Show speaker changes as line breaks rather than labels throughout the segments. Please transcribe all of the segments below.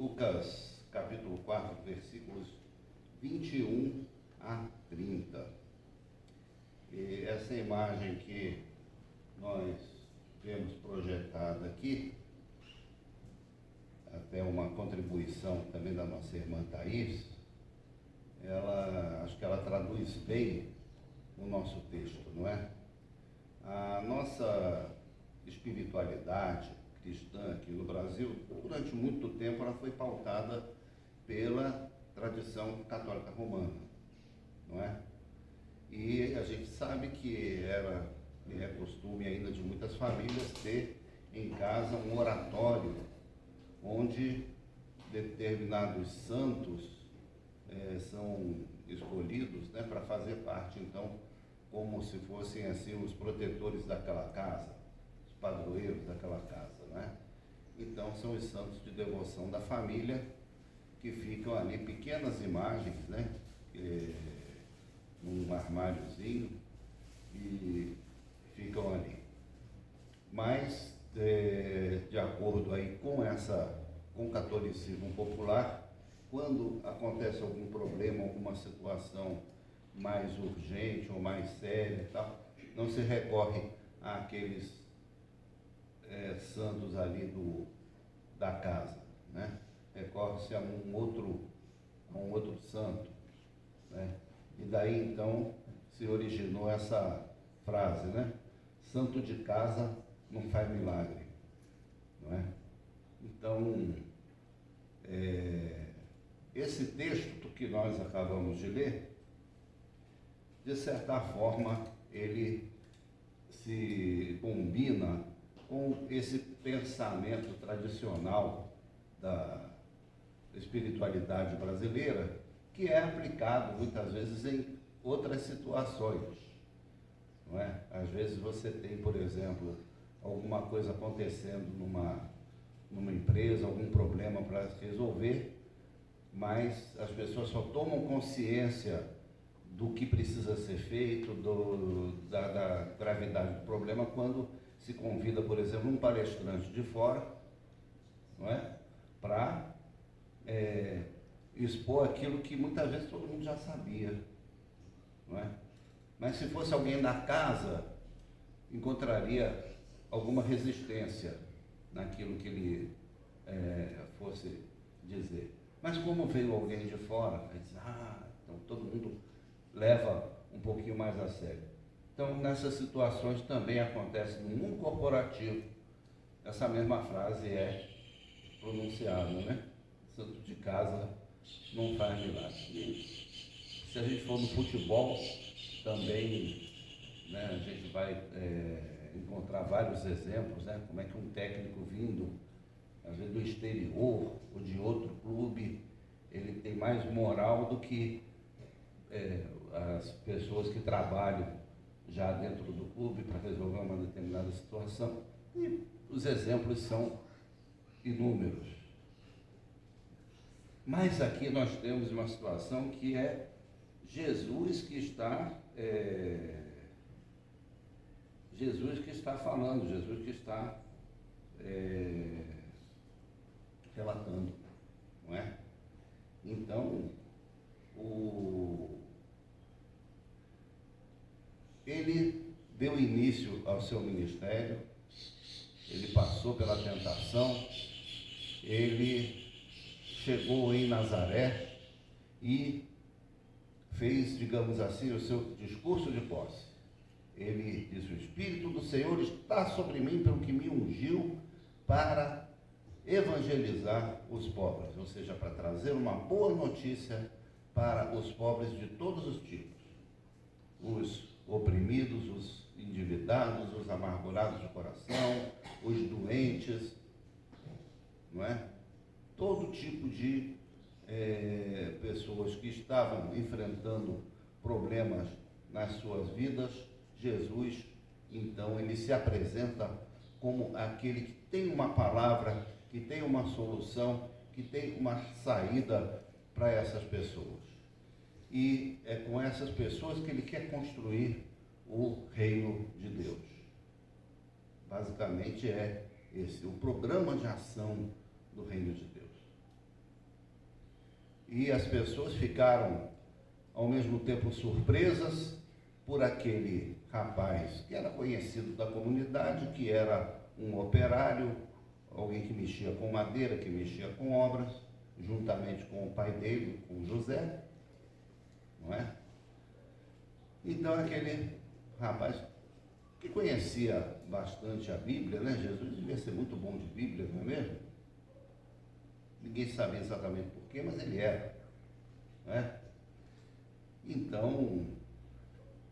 Lucas, capítulo 4, versículos 21 a 30. E essa imagem que nós vemos projetada aqui, até uma contribuição também da nossa irmã Thaís, acho que ela traduz bem o nosso texto, não é? A nossa espiritualidade cristã aqui no Brasil, durante muito tempo, ela foi pautada pela tradição católica romana, não é? E a gente sabe que é costume ainda de muitas famílias ter em casa um oratório onde determinados santos são escolhidos, né, para fazer parte, então, como se fossem assim os protetores daquela casa, os padroeiros daquela casa, né? Então são os santos de devoção da família que ficam ali, pequenas imagens, né, num armáriozinho, e ficam ali. Mas de acordo aí com o catolicismo popular, quando acontece algum problema, alguma situação mais urgente ou mais séria e tal, não se recorre àqueles santos ali da casa, né? Recorre-se a um outro santo, né? E daí então se originou essa frase, né? Santo de casa não faz milagre, não é? Então, esse texto que nós acabamos de ler, de certa forma, ele se combina com esse pensamento tradicional da espiritualidade brasileira, que é aplicado muitas vezes em outras situações, não é? Às vezes você tem, por exemplo, alguma coisa acontecendo numa empresa, algum problema para resolver, mas as pessoas só tomam consciência do que precisa ser feito, da gravidade do problema, quando se convida, por exemplo, um palestrante de fora, não é? Para expor aquilo que muitas vezes todo mundo já sabia, não é? Mas se fosse alguém da casa, encontraria alguma resistência naquilo que ele fosse dizer. Mas como veio alguém de fora, ele diz, então todo mundo leva um pouquinho mais a sério. Então, nessas situações também acontece no mundo corporativo, essa mesma frase é pronunciada, né? Santo de casa não faz milagre. Se a gente for no futebol, também, né, a gente vai encontrar vários exemplos, né? Como é que um técnico vindo, às vezes do exterior ou de outro clube, ele tem mais moral do que as pessoas que trabalham já dentro do clube para resolver uma determinada situação. E os exemplos são inúmeros. Mas aqui nós temos uma situação que é Jesus que está falando, Jesus que está relatando, não é? Então, ele deu início ao seu ministério, ele passou pela tentação, ele chegou em Nazaré e fez, digamos assim, o seu discurso de posse. Ele disse, o Espírito do Senhor está sobre mim pelo que me ungiu para evangelizar os pobres, ou seja, para trazer uma boa notícia para os pobres de todos os tipos, os oprimidos, os endividados, os amargurados de coração, os doentes, não é? Todo tipo de pessoas que estavam enfrentando problemas nas suas vidas. Jesus, então, ele se apresenta como aquele que tem uma palavra, que tem uma solução, que tem uma saída para essas pessoas. E é com essas pessoas que ele quer construir o reino de Deus. Basicamente é esse o programa de ação do reino de Deus. E as pessoas ficaram, ao mesmo tempo, surpresas por aquele rapaz que era conhecido da comunidade, que era um operário, alguém que mexia com madeira, que mexia com obras, juntamente com o pai dele, com José, não é? Então aquele rapaz que conhecia bastante a Bíblia, né? Jesus devia ser muito bom de Bíblia, não é mesmo? Ninguém sabia exatamente porquê, mas ele era, não é? Então,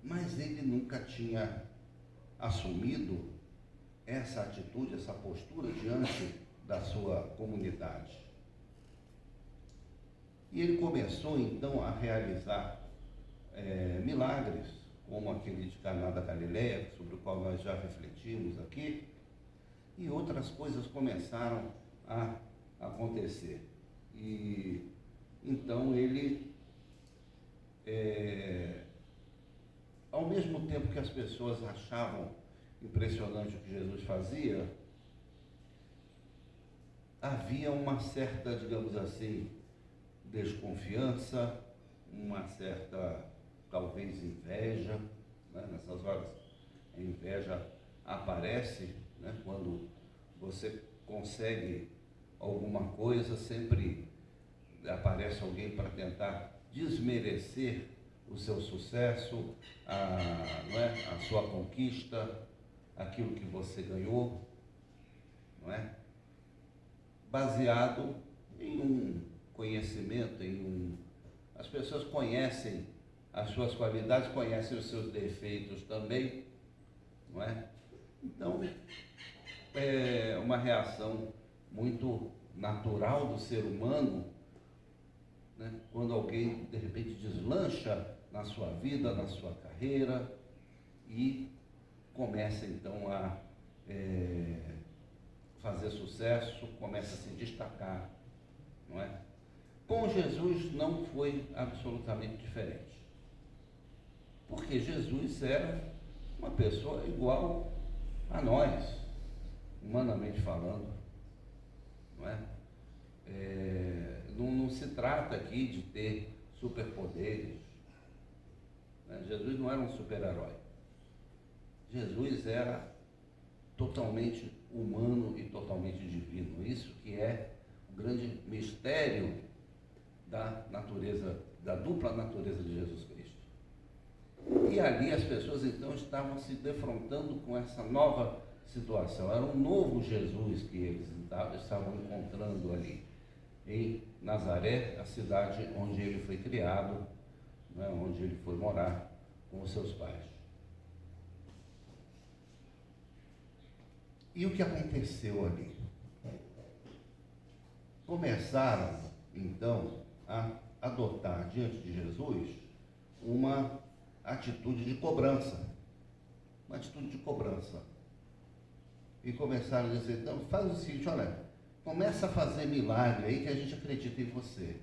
mas ele nunca tinha assumido essa atitude, essa postura diante da sua comunidade. E ele começou então a realizar milagres, como aquele de Caná da Galileia, sobre o qual nós já refletimos aqui, e outras coisas começaram a acontecer. E então ele, ao mesmo tempo que as pessoas achavam impressionante o que Jesus fazia, havia uma certa, digamos assim, desconfiança, uma certa, talvez, inveja, né? Nessas horas a inveja aparece, né? Quando você consegue alguma coisa, sempre aparece alguém para tentar desmerecer o seu sucesso, não é? A sua conquista, aquilo que você ganhou, não é? Baseado em um conhecimento, as pessoas conhecem as suas qualidades, conhecem os seus defeitos também, não é? Então, é uma reação muito natural do ser humano, né? Quando alguém, de repente, deslancha na sua vida, na sua carreira e começa, então, a fazer sucesso, começa a se destacar, não é? Com Jesus não foi absolutamente diferente. Porque Jesus era uma pessoa igual a nós, humanamente falando, não é? Não se trata aqui de ter superpoderes, né? Jesus não era um super-herói. Jesus era totalmente humano e totalmente divino. Isso que é o grande mistério da natureza, da dupla natureza de Jesus Cristo. E ali as pessoas então estavam se defrontando com essa nova situação. Era um novo Jesus que eles estavam encontrando ali, em Nazaré, a cidade onde ele foi criado, né, onde ele foi morar com os seus pais. E o que aconteceu ali? Começaram, então, a adotar diante de Jesus uma atitude de cobrança. Uma atitude de cobrança. E começaram a dizer, então, faz o seguinte, olha, começa a fazer milagre aí que a gente acredita em você.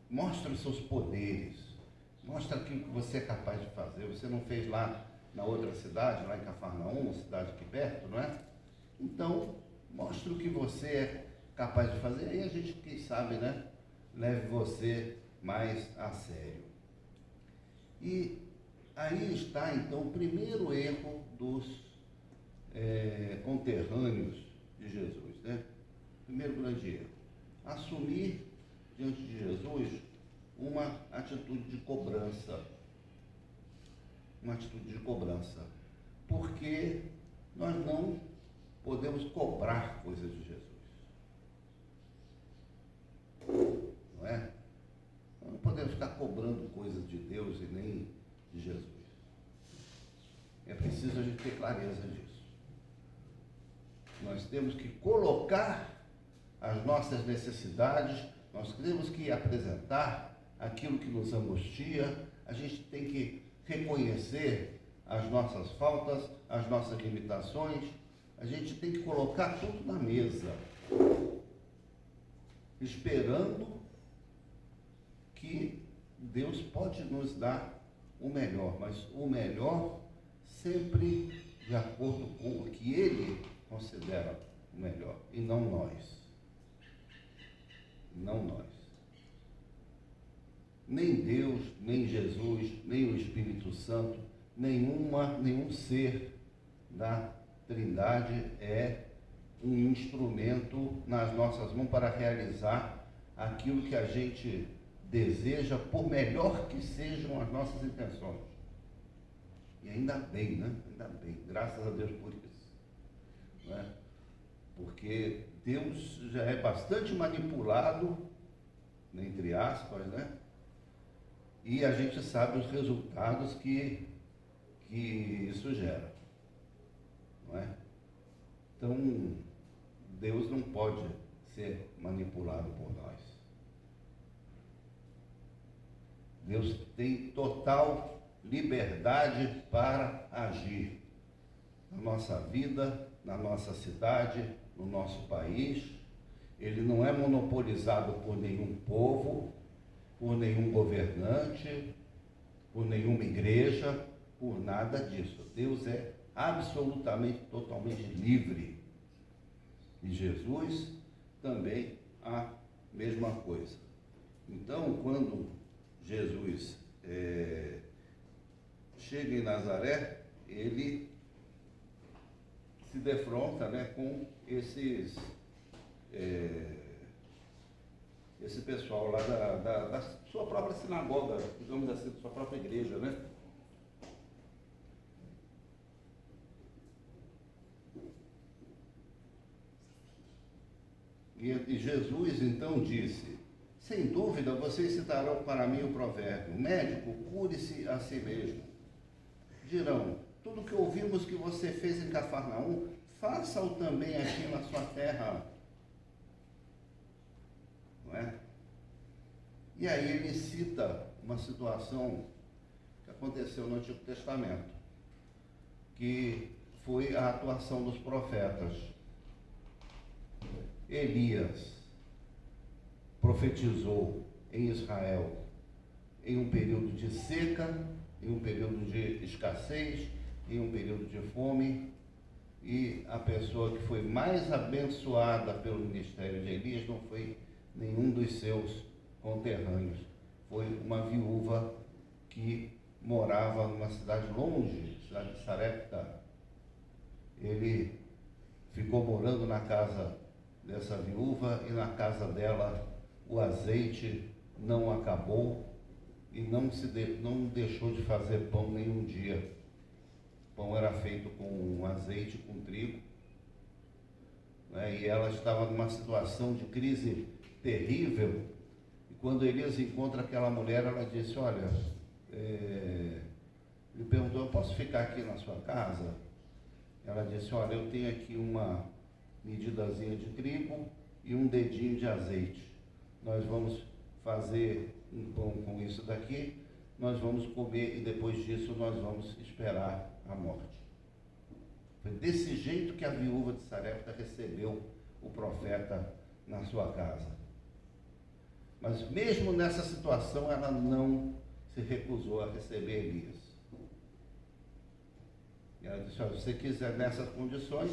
Mostra os seus poderes. Mostra aquilo que você é capaz de fazer. Você não fez lá na outra cidade, lá em Cafarnaum, cidade aqui perto, não é? Então, mostra o que você é capaz de fazer, aí a gente, quem sabe, né, leve você mais a sério. E aí está, então, o primeiro erro dos conterrâneos de Jesus, né? Primeiro grande erro. Assumir diante de Jesus uma atitude de cobrança. Uma atitude de cobrança. Porque nós não podemos cobrar coisas de Jesus. Não é? Nós não podemos ficar cobrando coisas de Deus e nem de Jesus. É preciso a gente ter clareza disso. Nós temos que colocar as nossas necessidades, nós temos que apresentar aquilo que nos angustia, a gente tem que reconhecer as nossas faltas, as nossas limitações, a gente tem que colocar tudo na mesa, esperando que Deus pode nos dar o melhor, mas o melhor sempre de acordo com o que Ele considera o melhor, e não nós. não nós. Nem Deus, nem Jesus, nem o Espírito Santo, nenhum ser da Trindade é um instrumento nas nossas mãos para realizar aquilo que a gente deseja, por melhor que sejam as nossas intenções. E ainda bem, né? Ainda bem, graças a Deus por isso. Não é? Porque Deus já é bastante manipulado, entre aspas, né? E a gente sabe os resultados que isso gera. Não é? Então, Deus não pode ser manipulado por nós. Deus tem total liberdade para agir na nossa vida, na nossa cidade, no nosso país. Ele não é monopolizado por nenhum povo, por nenhum governante, por nenhuma igreja, por nada disso. Deus é absolutamente, totalmente livre. E Jesus também a mesma coisa. Então, quando Jesus chega em Nazaré, ele se defronta, né, com esse pessoal lá da sua própria sinagoga, digamos assim, da sua própria igreja, né? E Jesus então disse: sem dúvida vocês citarão para mim o provérbio: médico, cure-se a si mesmo. Dirão: tudo que ouvimos que você fez em Cafarnaum, faça-o também aqui na sua terra. Não é? E aí ele cita uma situação que aconteceu no Antigo Testamento, que foi a atuação dos profetas. Elias profetizou em Israel em um período de seca, em um período de escassez, em um período de fome, e a pessoa que foi mais abençoada pelo ministério de Elias não foi nenhum dos seus conterrâneos, foi uma viúva que morava numa cidade longe, cidade de Sarepta. Ele ficou morando na casa dessa viúva, e na casa dela o azeite não acabou e não deixou de fazer pão nenhum dia. O pão era feito com azeite, com trigo, né? E ela estava numa situação de crise terrível. E quando Elias encontra aquela mulher, ela disse: olha, ele perguntou: eu posso ficar aqui na sua casa? Ela disse: olha, eu tenho aqui uma medidazinha de trigo e um dedinho de azeite. Nós vamos fazer um pão com isso daqui, nós vamos comer e depois disso nós vamos esperar a morte. Foi desse jeito que a viúva de Sarepta recebeu o profeta na sua casa. Mas mesmo nessa situação, ela não se recusou a receber Elias. E ela disse: olha, se você quiser nessas condições,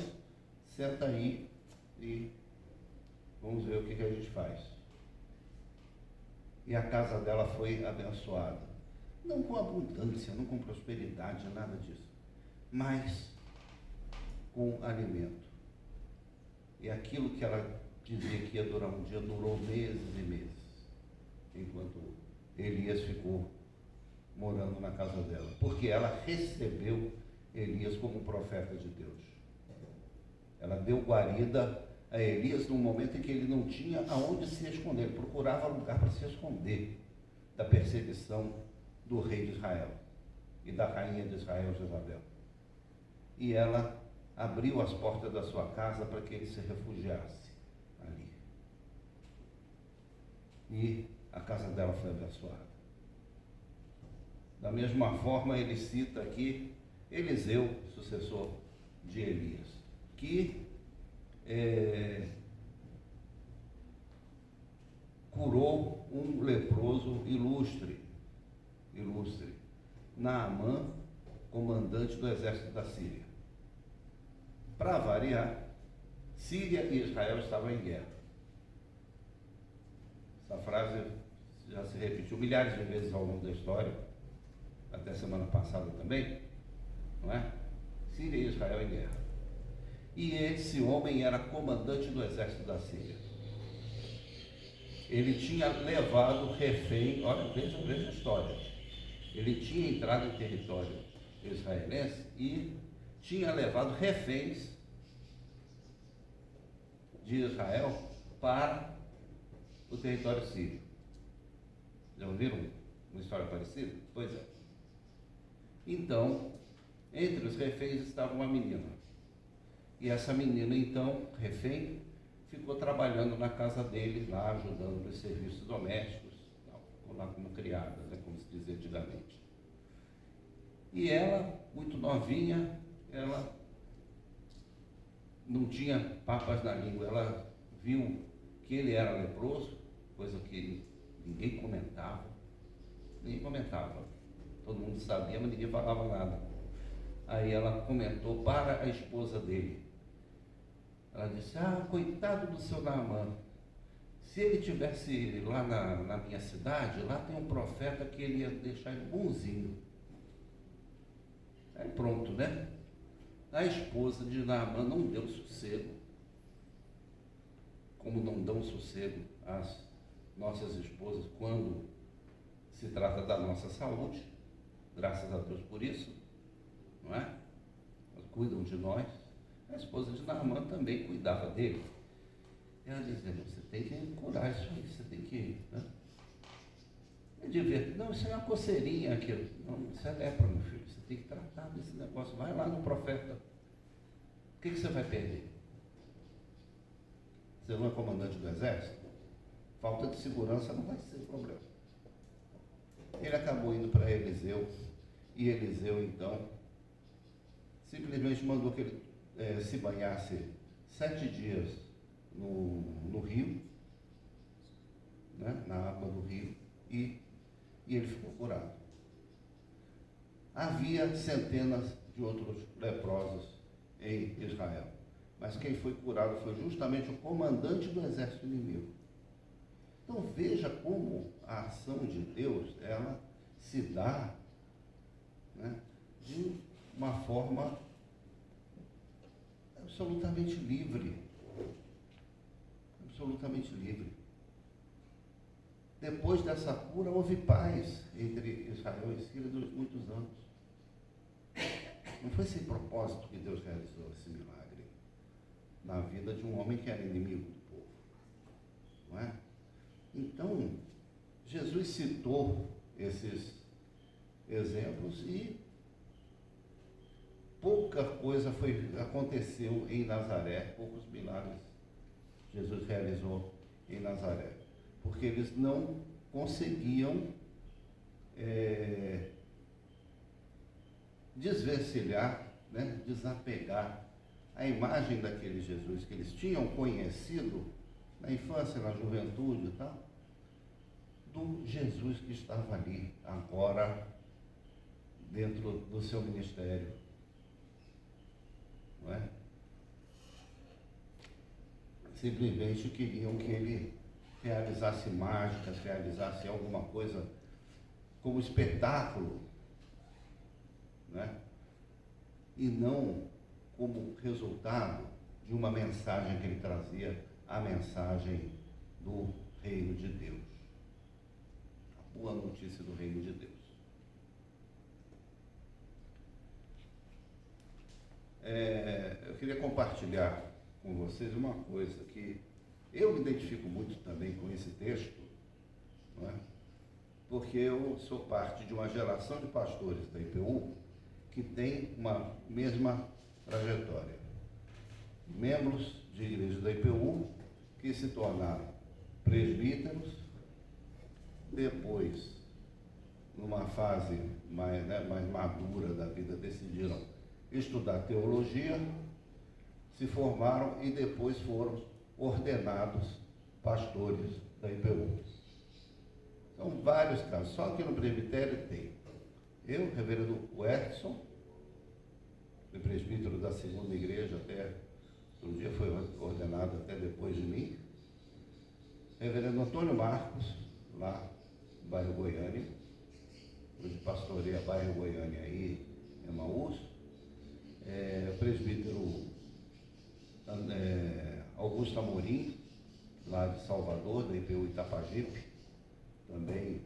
senta aí e vamos ver o que a gente faz. E a casa dela foi abençoada. Não com abundância, não com prosperidade, nada disso. Mas com alimento. E aquilo que ela dizia que ia durar um dia, durou meses e meses. Enquanto Elias ficou morando na casa dela. Porque ela recebeu Elias como profeta de Deus. Ela deu guarida a Elias num momento em que ele não tinha aonde se esconder. Ele procurava lugar para se esconder da perseguição do rei de Israel e da rainha de Israel, Jezabel. E ela abriu as portas da sua casa para que ele se refugiasse ali. E a casa dela foi abençoada. Da mesma forma, ele cita aqui Eliseu, sucessor de Elias, que curou um leproso ilustre, Naamã, comandante do exército da Síria. Para variar, Síria e Israel estavam em guerra. Essa frase já se repetiu milhares de vezes ao longo da história, até semana passada também, não é? Síria e Israel em guerra. E esse homem era comandante do exército da Síria. Ele tinha levado refém, olha, veja a história. Ele tinha entrado em território israelense e tinha levado reféns de Israel para o território sírio. Já ouviram uma história parecida? Pois é. Então, entre os reféns estava uma menina. E essa menina, então, refém, ficou trabalhando na casa dele, lá ajudando nos serviços domésticos, ficou lá como criada, né, como se dizia antigamente. E ela, muito novinha, ela não tinha papas na língua, ela viu que ele era leproso, coisa que ninguém comentava. Todo mundo sabia, mas ninguém falava nada. Aí ela comentou para a esposa dele. Ela disse: coitado do seu Naamã, se ele tivesse lá na minha cidade, lá tem um profeta que ele ia deixar ele bonzinho. Aí pronto, né? A esposa de Naamã não deu sossego, como não dão sossego às nossas esposas quando se trata da nossa saúde, graças a Deus por isso, não é? Elas cuidam de nós. A esposa de Naamã também cuidava dele. E ela dizia: você tem que curar isso aí, você tem que... Né? Não, isso é uma coceirinha aqui. Não, isso é lepra, meu filho. Você tem que tratar desse negócio. Vai lá no profeta. O que você vai perder? Você não é comandante do exército? Falta de segurança não vai ser problema. Ele acabou indo para Eliseu. E Eliseu, então, simplesmente mandou que ele se banhasse 7 dias no rio, né, na água do rio, e ele ficou curado. Havia centenas de outros leprosos em Israel, mas quem foi curado foi justamente o comandante do exército inimigo. Então veja como a ação de Deus, ela se dá, né, de uma forma absolutamente livre. Absolutamente livre. Depois dessa cura, houve paz entre Israel e Síria durante muitos anos. Não foi sem propósito que Deus realizou esse milagre na vida de um homem que era inimigo do povo. Não é? Então, Jesus citou esses exemplos e pouca coisa aconteceu em Nazaré, poucos milagres Jesus realizou em Nazaré, porque eles não conseguiam desvencilhar, né, desapegar a imagem daquele Jesus que eles tinham conhecido na infância, na juventude e tal, do Jesus que estava ali agora dentro do seu ministério. Não é? Simplesmente queriam que ele realizasse mágicas, realizasse alguma coisa como espetáculo, né? E não como resultado de uma mensagem que ele trazia, a mensagem do reino de Deus, a boa notícia do reino de Deus. Eu queria compartilhar com vocês uma coisa que eu me identifico muito também com esse texto, não é? Porque eu sou parte de uma geração de pastores da IPU que tem uma mesma trajetória. Membros de igreja da IPU que se tornaram presbíteros, depois, numa fase mais madura da vida, decidiram estudar teologia, se formaram e depois foram ordenados pastores da IPU. São vários casos, só aqui no presbitério tem. Eu, reverendo Edson, fui presbítero da segunda igreja até, um dia foi ordenado até depois de mim. reverendo Antônio Marcos, lá no bairro Goiânia, hoje pastoreia bairro Goiânia aí, Emaús, presbítero Augusto Amorim, lá de Salvador, da IPU Itapajipe, também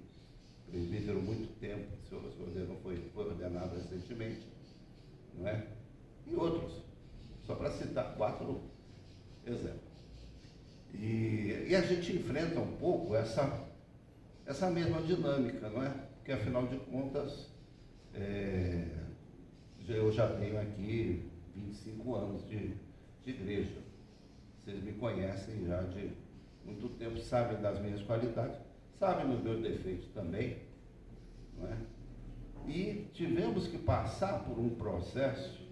presbítero há muito tempo, o senhor foi ordenado recentemente, não é? E outros, só para citar 4 exemplos. E a gente enfrenta um pouco essa mesma dinâmica, não é? Porque, afinal de contas, eu já tenho aqui 25 anos de igreja. Vocês me conhecem já de muito tempo, sabem das minhas qualidades, sabem dos meus defeitos também, não é? E tivemos que passar por um processo,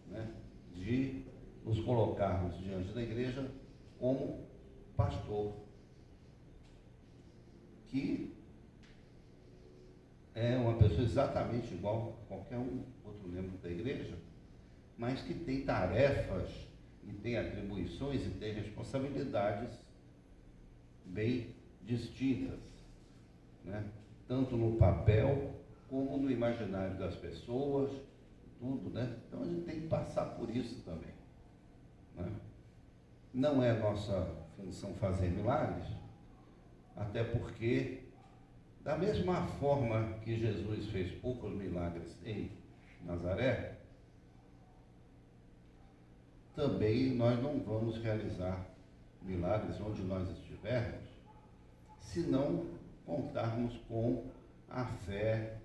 né, de nos colocarmos diante da igreja como pastor, que é uma pessoa exatamente igual a qualquer outro membro da igreja, mas que tem tarefas, e tem atribuições, e tem responsabilidades bem distintas, né? Tanto no papel, como no imaginário das pessoas, tudo, né? Então a gente tem que passar por isso também, né? Não é nossa função fazer milagres, até porque, da mesma forma que Jesus fez poucos milagres em Nazaré, também nós não vamos realizar milagres onde nós estivermos, se não contarmos com a fé,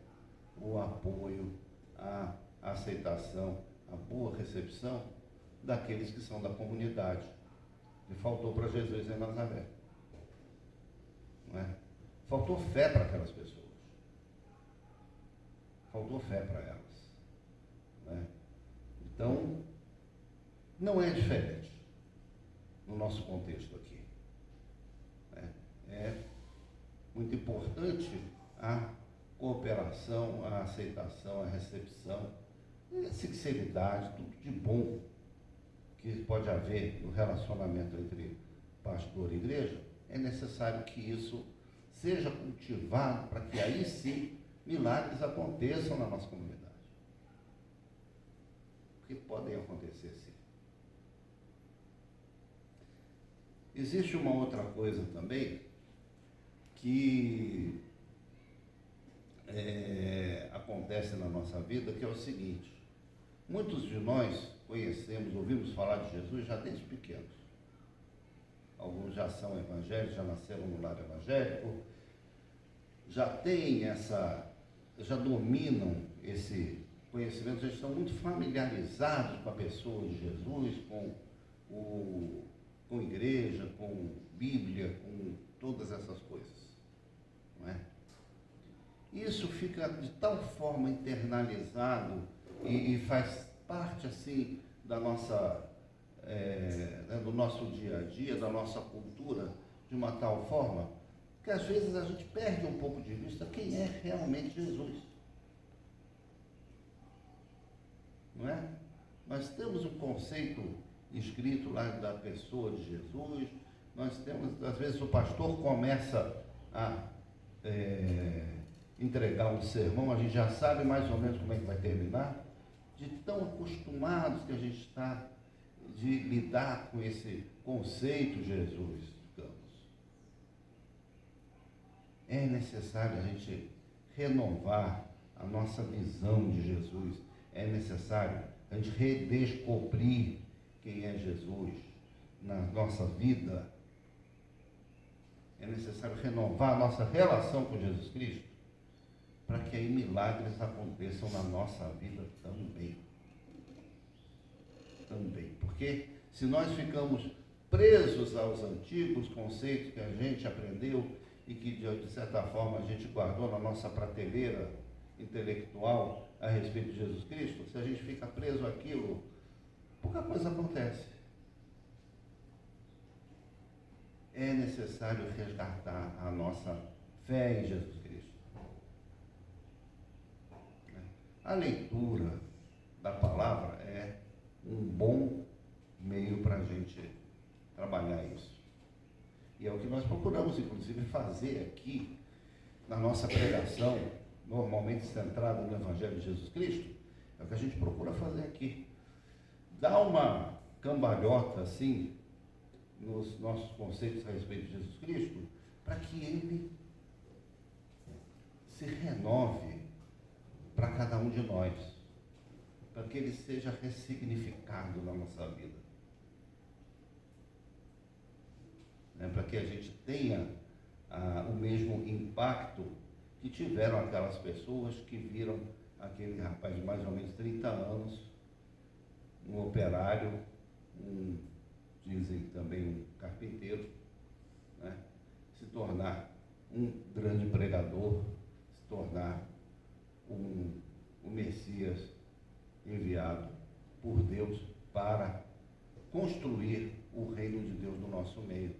o apoio, a aceitação, a boa recepção daqueles que são da comunidade. E faltou para Jesus em Nazaré, não é? Faltou fé para aquelas pessoas, faltou fé para elas, não é? Então, não é diferente no nosso contexto aqui, né? É muito importante a cooperação, a aceitação, a recepção, a sinceridade, tudo de bom que pode haver no relacionamento entre pastor e igreja. É necessário que isso seja cultivado para que aí sim milagres aconteçam na nossa comunidade. Porque podem acontecer sim. Existe uma outra coisa também que acontece na nossa vida, que é o seguinte: muitos de nós conhecemos, ouvimos falar de Jesus já desde pequenos. Alguns já são evangélicos, já nasceram no lar evangélico, já têm já dominam esse conhecimento, já estão muito familiarizados com a pessoa de Jesus, com igreja, com Bíblia, com todas essas coisas, não é? Isso fica de tal forma internalizado e faz parte assim da nossa, do nosso dia a dia, da nossa cultura, de uma tal forma que às vezes a gente perde um pouco de vista quem é realmente Jesus, não é? Nós temos um conceito escrito lá da pessoa de Jesus, nós temos, às vezes o pastor começa a entregar um sermão, a gente já sabe mais ou menos como é que vai terminar, de tão acostumados que a gente está de lidar com esse conceito de Jesus, digamos. É necessário a gente renovar a nossa visão de Jesus, é necessário a gente redescobrir quem é Jesus na nossa vida, é necessário renovar a nossa relação com Jesus Cristo, para que aí milagres aconteçam na nossa vida também. Também. Porque se nós ficamos presos aos antigos conceitos que a gente aprendeu e que, de certa forma, a gente guardou na nossa prateleira intelectual a respeito de Jesus Cristo, se a gente fica preso àquilo, pouca coisa acontece. É necessário resgatar a nossa fé em Jesus Cristo. A leitura da palavra é um bom meio para a gente trabalhar isso. E é o que nós procuramos, inclusive, fazer aqui na nossa pregação, normalmente centrada no Evangelho de Jesus Cristo. É o que a gente procura fazer aqui. Dar uma cambalhota, assim, nos nossos conceitos a respeito de Jesus Cristo, para que ele se renove para cada um de nós, para que ele seja ressignificado na nossa vida, para que a gente tenha o mesmo impacto que tiveram aquelas pessoas que viram aquele rapaz de mais ou menos 30 anos, um operário, dizem também um carpinteiro, né, se tornar um grande pregador, se tornar o Messias enviado por Deus para construir o reino de Deus no nosso meio.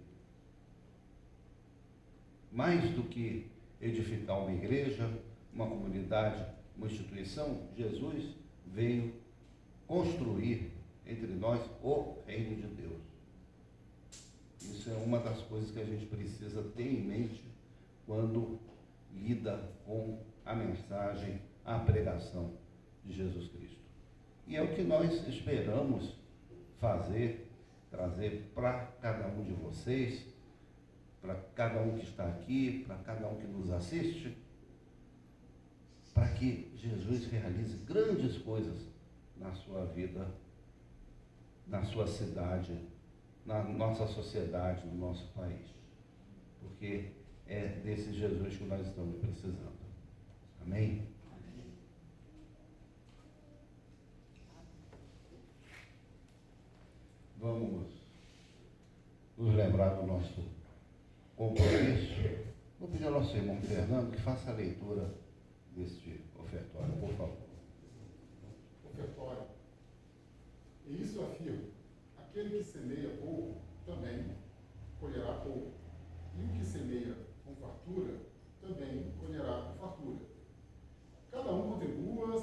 Mais do que edificar uma igreja, uma comunidade, uma instituição, Jesus veio construir entre nós o reino de Deus. Isso é uma das coisas que a gente precisa ter em mente quando lida com a mensagem, a pregação de Jesus Cristo. E é o que nós esperamos fazer, trazer para cada um de vocês, para cada um que está aqui, para cada um que nos assiste, para que Jesus realize grandes coisas na sua vida, na sua cidade, na nossa sociedade, no nosso país. Porque é desse Jesus que nós estamos precisando. Amém? Vamos nos lembrar do nosso compromisso. Vou pedir ao nosso irmão Fernando que faça a leitura deste ofertório, por favor.
Ofertório. E isso afirma: aquele que semeia pouco também colherá pouco, e o que semeia com fartura também colherá com fartura. Cada um contribua